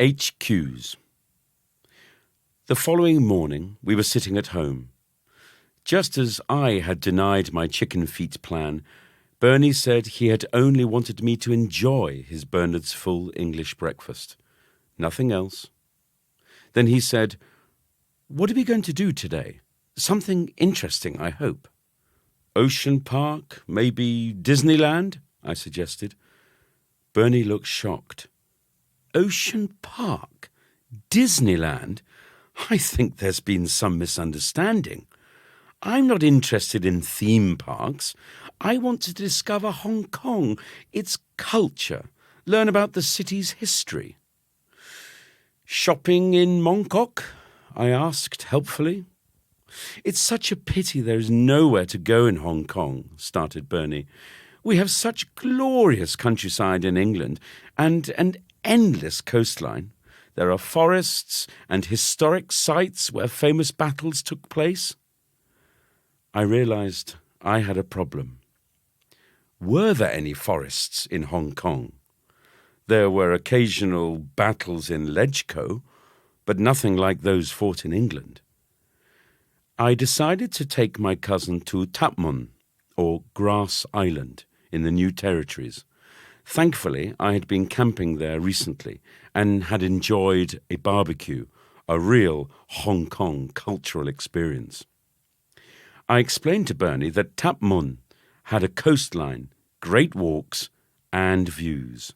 HQs. The following morning, we were sitting at home. Just as I had denied my chicken feet plan, Bernie said he had only wanted me to enjoy his Bernard's full English breakfast. Nothing else. Then he said, "What are we going to do today? Something interesting, I hope." "Ocean Park, maybe Disneyland?" I suggested. Bernie looked shocked. "Ocean Park? Disneyland? I think there's been some misunderstanding. I'm not interested in theme parks. I want to discover Hong Kong, its culture, learn about the city's history." "Shopping in Mongkok?" I asked helpfully. "It's such a pity there is nowhere to go in Hong Kong," started Bernie. "We have such glorious countryside in England and an endless coastline. There are forests and historic sites where famous battles took place." I realized I had a problem. Were there any forests in Hong Kong? There were occasional battles in Ledgco, but nothing like those fought in England. I decided to take my cousin to Tap Mun, or Grass Island, in the New Territories. Thankfully, I had been camping there recently and had enjoyed a barbecue, a real Hong Kong cultural experience. I explained to Bernie that Tap Mun had a coastline, great walks, and views.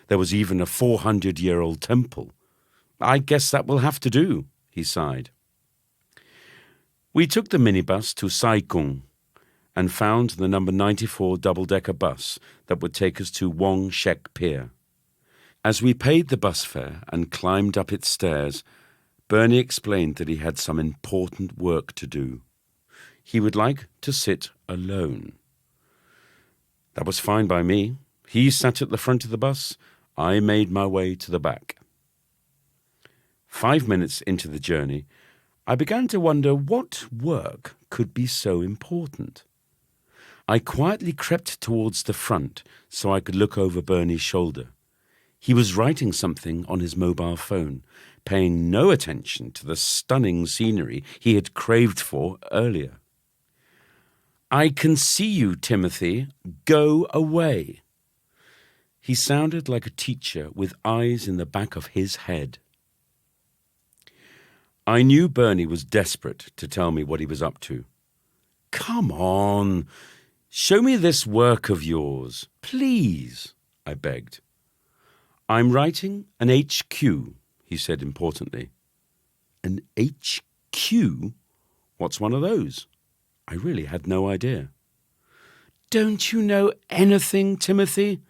There was even a 400-year-old temple. "I guess that will have to do," he sighed. We took the minibus to Sai Kung and found the number 94 double-decker bus that would take us to Wong Shek Pier. As we paid the bus fare and climbed up its stairs, Bernie explained that he had some important work to do. He would like to sit alone. That was fine by me. He sat at the front of the bus. I made my way to the back. 5 minutes into the journey, I began to wonder what work could be so important. I quietly crept towards the front so I could look over Bernie's shoulder. He was writing something on his mobile phone, paying no attention to the stunning scenery he had craved for earlier. "I can see you, Timothy. Go away." He sounded like a teacher with eyes in the back of his head. I knew Bernie was desperate to tell me what he was up to. "Come on, show me this work of yours, please," I begged. "I'm writing an HQ," he said importantly. "An HQ? What's one of those?" I really had no idea. "Don't you know anything, Timothy?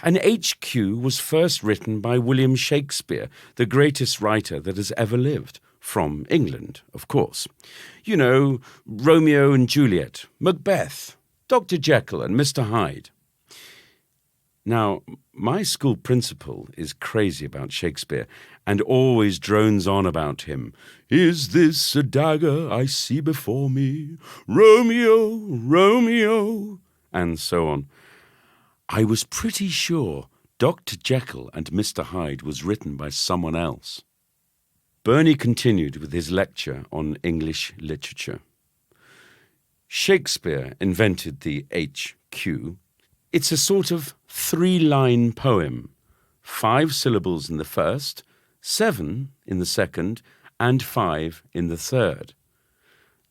An HQ was first written by William Shakespeare, the greatest writer that has ever lived. From England, of course. You know, Romeo and Juliet, Macbeth, Dr. Jekyll and Mr. Hyde. Now, my school principal is crazy about Shakespeare and always drones on about him. "Is this a dagger I see before me? Romeo, Romeo," and so on. I was pretty sure Dr. Jekyll and Mr. Hyde was written by someone else. Bernie continued with his lecture on English literature. Shakespeare invented the HQ. It's a sort of 3-line poem, 5 syllables in the first, 7 in the second, and 5 in the third.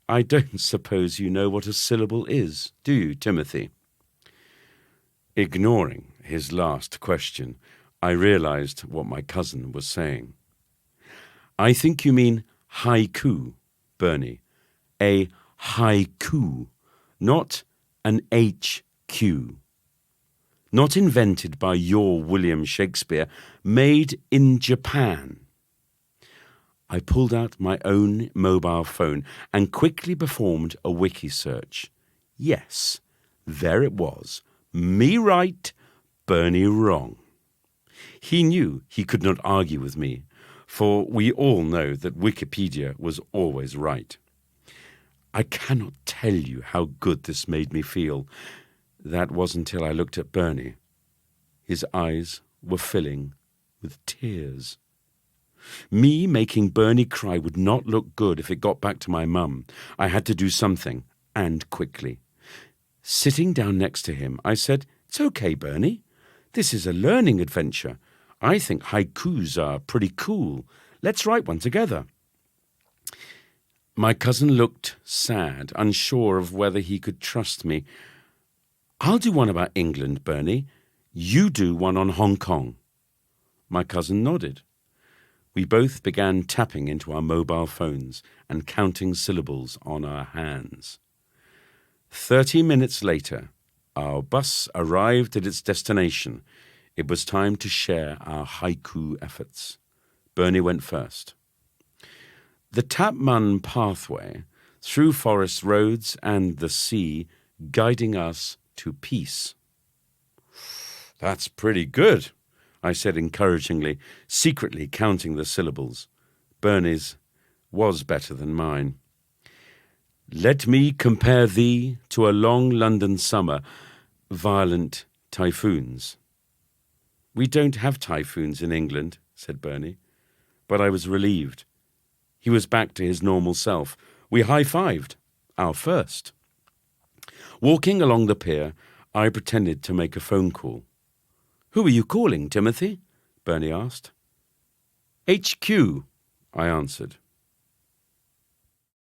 I don't suppose you know what a syllable is, do you, Timothy? Ignoring his last question, I realized what my cousin was saying. "I think you mean haiku, Bernie. A haiku, not an HQ. Not invented by your William Shakespeare, made in Japan." I pulled out my own mobile phone and quickly performed a wiki search. Yes, there it was. Me right, Bernie wrong. He knew he could not argue with me, for we all know that Wikipedia was always right. I cannot tell you how good this made me feel. That was until I looked at Bernie. His eyes were filling with tears. Me making Bernie cry would not look good if it got back to my mum. I had to do something, and quickly. Sitting down next to him, I said, "It's okay, Bernie. This is a learning adventure. I think haikus are pretty cool. Let's write one together." My cousin looked sad, unsure of whether he could trust me. "I'll do one about England, Bernie. You do one on Hong Kong." My cousin nodded. We both began tapping into our mobile phones and counting syllables on our hands. 30 minutes later, our bus arrived at its destination. It was time to share our haiku efforts. Bernie went first. The Tapman pathway, through forest roads and the sea, guiding us to peace. "That's pretty good," I said encouragingly, secretly counting the syllables. Bernie's was better than mine. "Let me compare thee to a long London summer, violent typhoons." "We don't have typhoons in England," said Bernie. But I was relieved. He was back to his normal self. We high-fived, our first. Walking along the pier, I pretended to make a phone call. "Who are you calling, Timothy?" Bernie asked. "HQ," I answered.